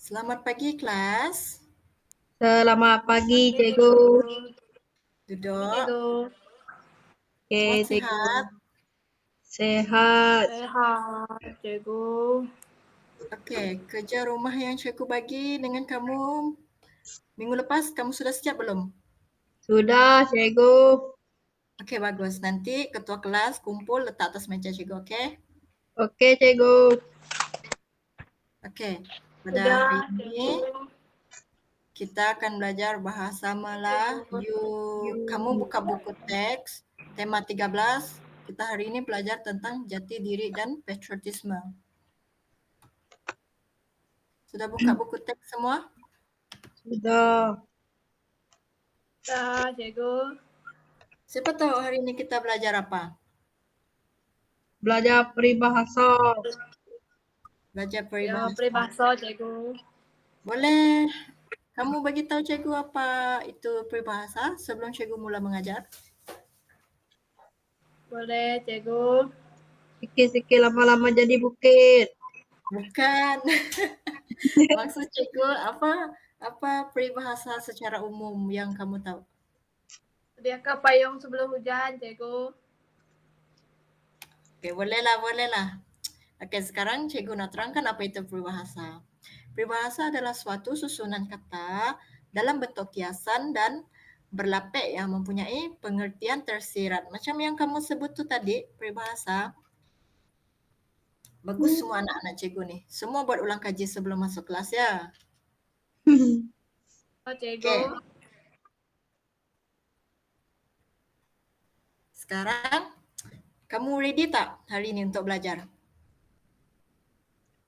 Selamat pagi kelas. Selamat pagi, Pagi, Cikgu. Duduk. Cikgu. Oke, Semua Cikgu. sihat. Sehat. Sehat, Cikgu. Okey, kerja rumah yang cikgu bagi dengan kamu minggu lepas kamu sudah siap belum? Sudah, Cikgu. Okey, bagus. Nanti ketua kelas kumpul letak atas meja cikgu, okey? Oke, Cikgu. Okey. Pada Sudah, hari ini Cikgu. kita akan belajar bahasa Melayu. Kamu buka buku teks tema 13. Kita hari ini belajar tentang jati diri dan patriotisme. Sudah buka buku teks semua? Sudah. Sudah, Cikgu. Siapa tahu hari ini kita belajar apa? Belajar peribahasa. Belajar Ya, peribahasa. peribahasa, Cikgu. Boleh kamu bagi tahu cikgu apa itu peribahasa sebelum cikgu mula mengajar? Boleh, Cikgu. Sikit-sikit lama-lama jadi bukit. Bukan. Maksud cikgu apa peribahasa secara umum yang kamu tahu? Sediakan payung sebelum hujan, Cikgu. Okey, bolehlah. Okey, sekarang cikgu nak terangkan apa itu peribahasa. Peribahasa adalah suatu susunan kata dalam bentuk kiasan dan berlapik yang mempunyai pengertian tersirat. Macam yang kamu sebut tu tadi, peribahasa. Bagus semua anak-anak cikgu ni. Semua buat ulang kaji sebelum masuk kelas ya. Oh, Cikgu. Okey. Sekarang kamu ready tak hari ini untuk belajar?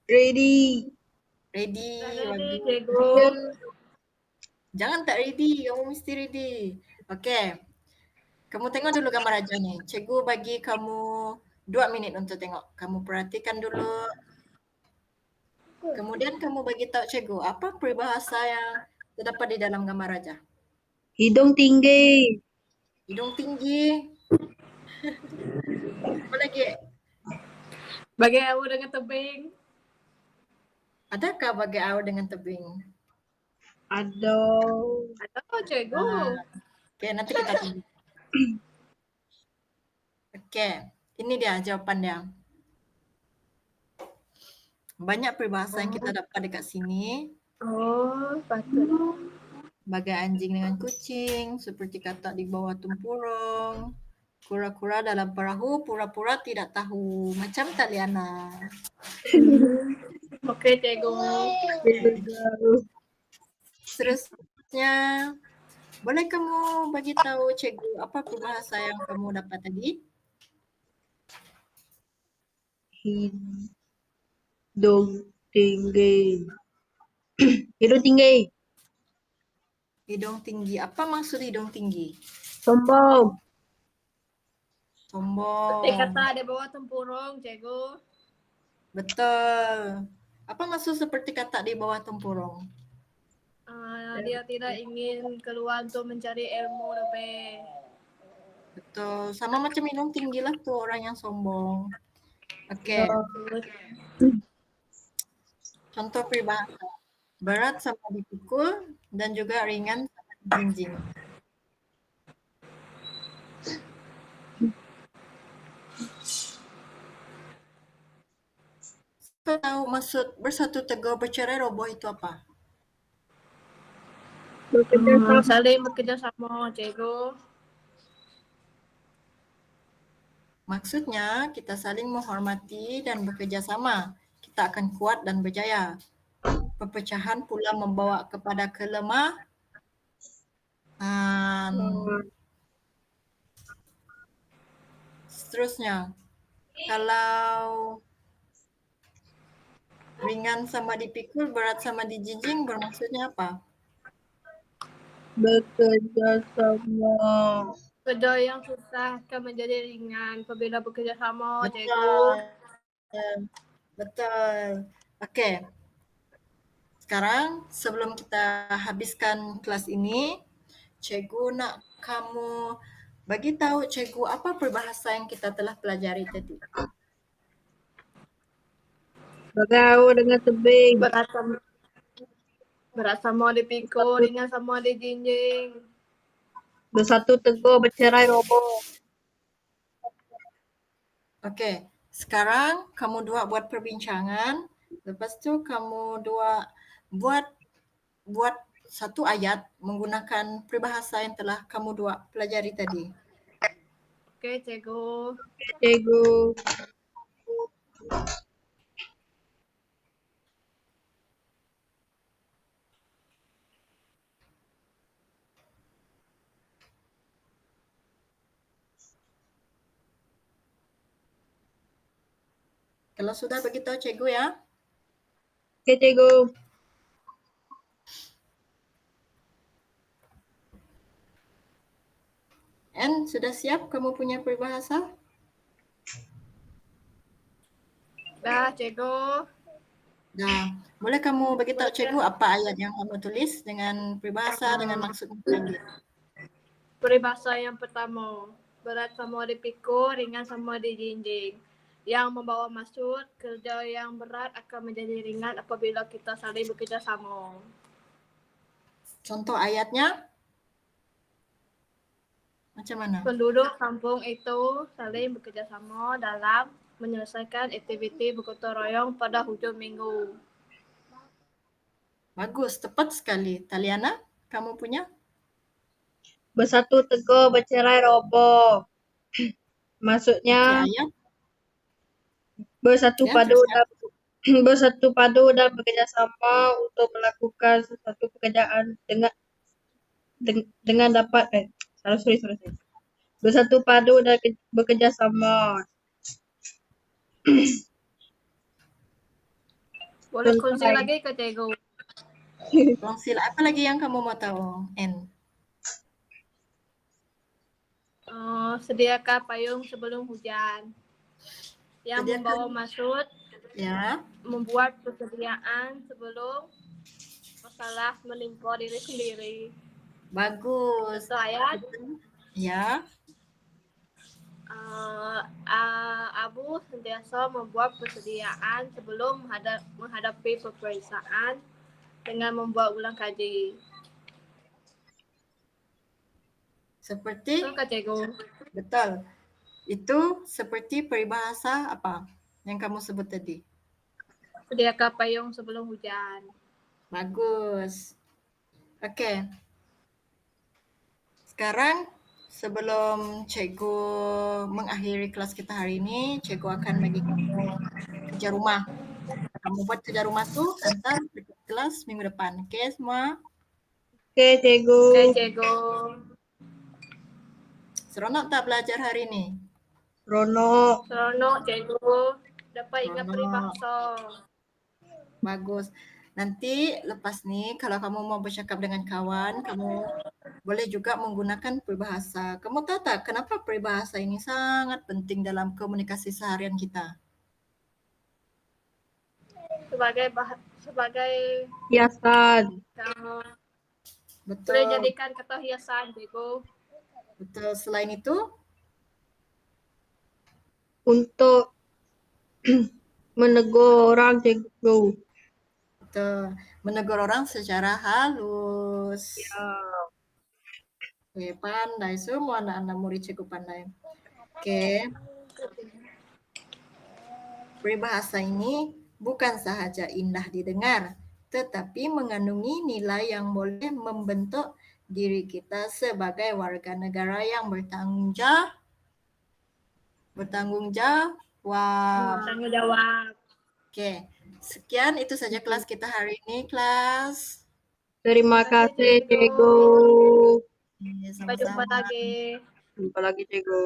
Ready. Ready. Sudah ready, Bagus. Cikgu. Jangan tak ready, kamu mesti ready. Okey. Kamu tengok dulu gambar ajar ni. Cikgu bagi kamu 2 minit untuk tengok. Kamu perhatikan dulu. Kemudian kamu bagi tahu cikgu apa peribahasa yang terdapat di dalam gambar ajar. Hidung tinggi. Hidung tinggi. Apa lagi? Bagi awak dengan tebing. Adakah bagai awal dengan tebing? Ada. Ada, Cikgu. Okey, nanti kita tunggu. Okey, ini dia jawapan dia. Banyak peribahasa yang kita dapat dekat sini. Oh, patut. Bagai anjing dengan kucing, seperti katak di bawah tempurung, kura-kura dalam perahu, pura-pura tidak tahu. Macam Taliana. Okey, Cikgu. Seterusnya, boleh kamu bagi tahu cikgu apa peribahasa yang kamu dapat tadi? Hidung tinggi. Hidung tinggi. Hidung tinggi. Apa maksud hidung tinggi? Sombong. Sombong. Seperti kata di bawah tempurung, Cikgu. Betul. Apa maksud seperti katak di bawah tempurung? Dia tidak ingin keluar untuk mencari ilmu lebih. Betul. Sama macam hidung tinggi lah tuh orang yang sombong. Okey. Contoh peribahasa. Berat sama dipikul dan juga ringan sama dijinjing. Kau tahu maksud bersatu teguh bercerai roboh itu apa? Saling bekerja sama, Cikgu. Maksudnya kita saling menghormati dan bekerja sama. Kita akan kuat dan berjaya. Perpecahan pula membawa kepada kelemahan. Seterusnya, kalau ringan sama dipikul, berat sama dijinjing bermaksudnya apa? Bekerja sama. Kerja yang susah akan menjadi ringan apabila bekerja sama, Cikgu. Betul. Betul. Okey. Sekarang sebelum kita habiskan kelas ini, cikgu nak kamu bagi tahu cikgu apa peribahasa yang kita telah pelajari tadi. Bagaimana dengan tebing? Berat sama, Berat sama dipikul, ringan sama dijinjing. Bersatu teguh, bercerai roboh. Oke, sekarang kamu dua buat perbincangan. Lepas tu kamu dua buat satu ayat menggunakan peribahasa yang telah kamu dua pelajari tadi. Oke, cikgu. Cikgu. Kalau sudah beritahu cikgu ya. Oke, cikgu. And sudah siap kamu punya peribahasa? Dah, cikgu. Dah. Boleh kamu beritahu cikgu apa ayat yang kamu tulis dengan peribahasa dengan maksud lagi? Peribahasa yang pertama. Berat sama dipikul, ringan sama dijinjing. Yang membawa maksud, kerja yang berat akan menjadi ringan apabila kita saling bekerja sama. Contoh ayatnya? Macam mana? Penduduk kampung itu saling bekerja sama dalam menyelesaikan aktiviti bergotong royong pada hujung minggu. Bagus, tepat sekali. Taliana, kamu punya? Bersatu teguh, bercerai roboh. Maksudnya Okey, ayat. bersatu Ya, padu teruskan. dan bersatu padu dan bekerjasama untuk melakukan sesuatu pekerjaan dengan dapat sorry. Bersatu padu dan bekerjasama. Boleh Contoh kongsi lain. lagi ke cikgu? Kongsil apa lagi yang kamu mau tahu? N. Sediakan payung sebelum hujan. Yang Sediakan. membawa maksud Ya. membuat persediaan sebelum masalah menimpa diri sendiri. Bagus. Contoh ayat, Ya. Abu sentiasa membuat persediaan sebelum menghadapi peperiksaan dengan membuat ulang kaji. Seperti? Betul ke cikgu? Betul. Itu seperti peribahasa apa yang kamu sebut tadi? Sediakan payung sebelum hujan. Bagus. Okey. Sekarang sebelum cikgu mengakhiri kelas kita hari ini, cikgu akan bagi kamu kerja rumah. Kamu buat kerja rumah tu hantar dekat kelas minggu depan. Okey semua? Oke, cikgu. Oke, cikgu. Seronok tak belajar hari ini? Seronok. Seronok, cikgu. Dapat ingat Seronok. peribahasa. Bagus. Nanti lepas ni kalau kamu mau bercakap dengan kawan, kamu boleh juga menggunakan peribahasa. Kamu tahu tak kenapa peribahasa ini sangat penting dalam komunikasi seharian kita? Sebagai Hiasan. boleh Betul. jadikan kata hiasan, cikgu. Betul. Selain itu, Untuk menegur orang, cikgu. betul. Menegur orang secara halus. Ya. Okey, pandai semua anak-anak murid cikgu pandai. Okey. Peribahasa ini bukan sahaja indah didengar, tetapi mengandungi nilai yang boleh membentuk diri kita sebagai warga negara yang bertanggung jawab. Tanggung jawab. Okey, sekian itu saja kelas kita hari ini, kelas. Terima kasih, cikgu. Okey, Sampai jumpa sama-sama. lagi. Jumpa lagi, cikgu.